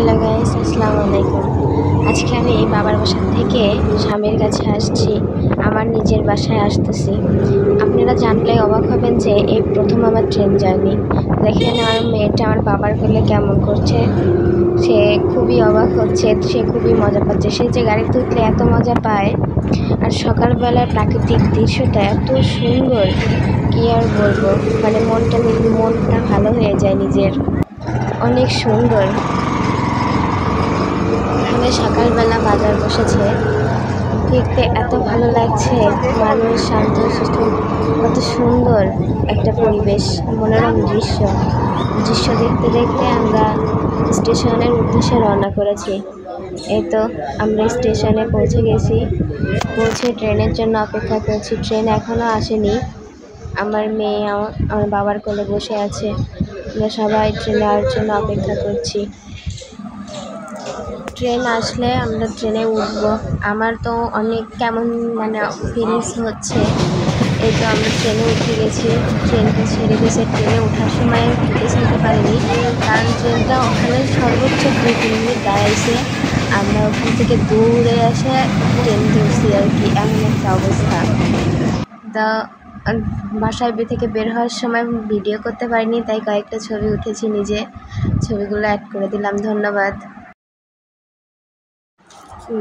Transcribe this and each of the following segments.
Hello guys, আসসালামু আলাইকুম। আজকে আমি বাবার বাসা থেকে স্বামীর কাছে আসছি, আমার নিজের বাসায় আসতেছি। আপনারা জানলে অবাক হবেন যে এই প্রথম আমার ট্রেন জার্নি। দেখেন আমার মেয়েটা আমার বাবার কোলে কেমন করছে, সে খুবই অবাক হচ্ছে, সে খুবই মজা পাচ্ছে। সে যে গাড়িতে উঠলে এত মজা পায়, আর সকালবেলার প্রাকৃতিক দৃশ্যটা এত সুন্দর, কি আর বলবো। মানে মনটা ভালো হয়ে যায় নিজের, অনেক সুন্দর। এখানে সকালবেলা বাজার বসেছে, দেখতে এত ভালো লাগছে। মানুষ শান্ত সুস্থ, কত সুন্দর একটা পরিবেশ, মনোরম দৃশ্য দেখতে দেখতে আমরা স্টেশনের উদ্দেশ্যে রওনা করেছি। এই তো আমরা স্টেশনে পৌঁছে গেছি, পৌঁছে ট্রেনের জন্য অপেক্ষা করছি। ট্রেন এখনও আসেনি। আমার মেয়ে আমার বাবার কোলে বসে আছে, আমরা সবাই ট্রেনে আসার জন্য অপেক্ষা করছি। ট্রেন আসলে আমরা ট্রেনে উঠবো। আমার তো অনেক কেমন ফিলিংস হচ্ছে। এই তো আমরা ট্রেনে উঠে গেছি, ট্রেনটা ছেড়ে দিয়েছে। ট্রেনে ওঠার সময় ফিলিংস নিতে পারিনি, কারণ ট্রেনটা ওখানে সর্বোচ্চ 2-3 মিনিট দাঁড়াইছে। আমরা ওখান থেকে দৌড়ে এসে ট্রেন ধরছি আর কি, এমন একটা অবস্থা। তা বাসায় থেকে বের হওয়ার সময় ভিডিও করতে পারিনি, তাই কয়েকটা ছবি উঠেছি নিজে, ছবিগুলো অ্যাড করে দিলাম। ধন্যবাদ।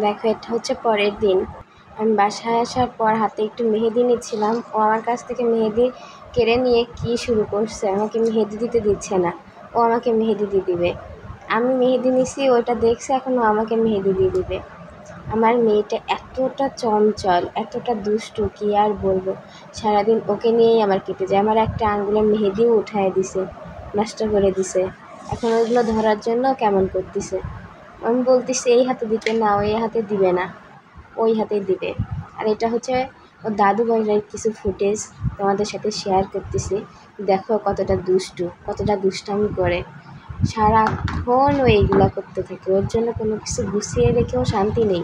দেখো, এটা হচ্ছে পরের দিন। আমি বাসায় আসার পর হাতে একটু মেহেদি নিচ্ছিলাম। ও আমার কাছ থেকে মেহেদি কেড়ে নিয়ে কি শুরু করছে, আমাকে মেহেদি দিতে দিচ্ছে না। ও আমাকে মেহেদি দিয়ে দিবে। আমি মেহেদি নিছি, ওইটা দেখছে, এখন ও আমাকে মেহেদি দিয়ে দিবে। আমার মেয়েটা এতটা চঞ্চল, এতটা দুষ্টু, কি আর বলবো। সারাদিন ওকে নিয়েই আমার কেটে যায়। আমার একটা আঙ্গুলের মেহেদিও উঠায় দিছে, নষ্ট করে দিছে। এখন ওইগুলো ধরার জন্য কেমন করতেছে। আমি বলতেছি এই হাতে দিতে, না ওই হাতে দিবে না, ওই হাতেই দিবে। আর এটা হচ্ছে ওর দাদু ভাইয়ের কিছু ফুটেজ তোমাদের সাথে শেয়ার করতেছি। দেখো কতটা দুষ্টামি করে। সারাক্ষণ ও এইগুলা করতে থাকে, ওর জন্য কোনো কিছু গুছিয়ে রেখেও শান্তি নেই।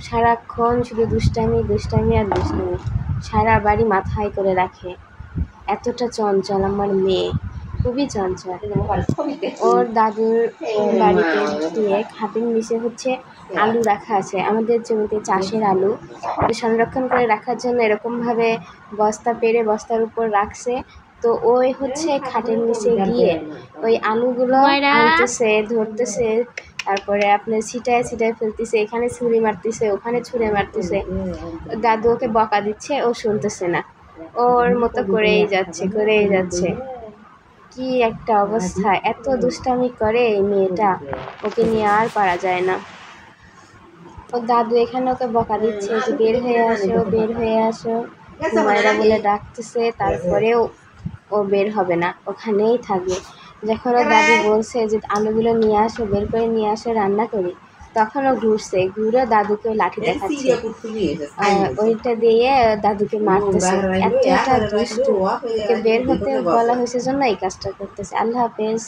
সারাক্ষণ শুধু দুষ্টামি আর দুষ্টামি, সারা বাড়ি মাথায় করে রাখে। এতটা চঞ্চল আমার মেয়ে, খুবই চঞ্চল। ওর দাদুর বাড়িতে গিয়ে খাটের নিচে হচ্ছে আলু রাখা আছে, আমাদের জমিতে চাষের আলু। সংরক্ষণ করে রাখার জন্য এরকমভাবে বস্তা পেরে বস্তার উপর রাখছে। তো ওই হচ্ছে খাটের নিচে গিয়ে ওই আলুগুলো আনতেছে, ধরতেছে, তারপরে আপনার ছিটায় ফেলতেছে। এখানে ছুরি মারতেছে, ওখানে ছুঁড়ে মারতেছে। দাদু ওকে বকা দিচ্ছে, ও শুনতেছে না, ওর মতো করেই যাচ্ছে। কি একটা অবস্থা, এত দুষ্টামি করে এই মেয়েটা, ওকে নিয়ে আর পারা যায় না। ওর দাদু এখানে ওকে বকা দিচ্ছে যে বের হয়ে আসো, হুমায়রা বলে ডাকতেছে। তারপরেও ও বের হবে না, ওখানেই থাকবে। যখন ওর দাদু বলছে যে আলুগুলো নিয়ে আসো, বের করে নিয়ে আসো, রান্না করি, তখন ও ঘুরে দাদুকে লাঠি দেখাচ্ছে, ওইটা দিয়ে দাদুকে মারতেছে। এতটা দুষ্টু, ওকে বের হতে বলা হয়েছে জন্য এই কাজটা করতেছে। আল্লাহ হাফেজ।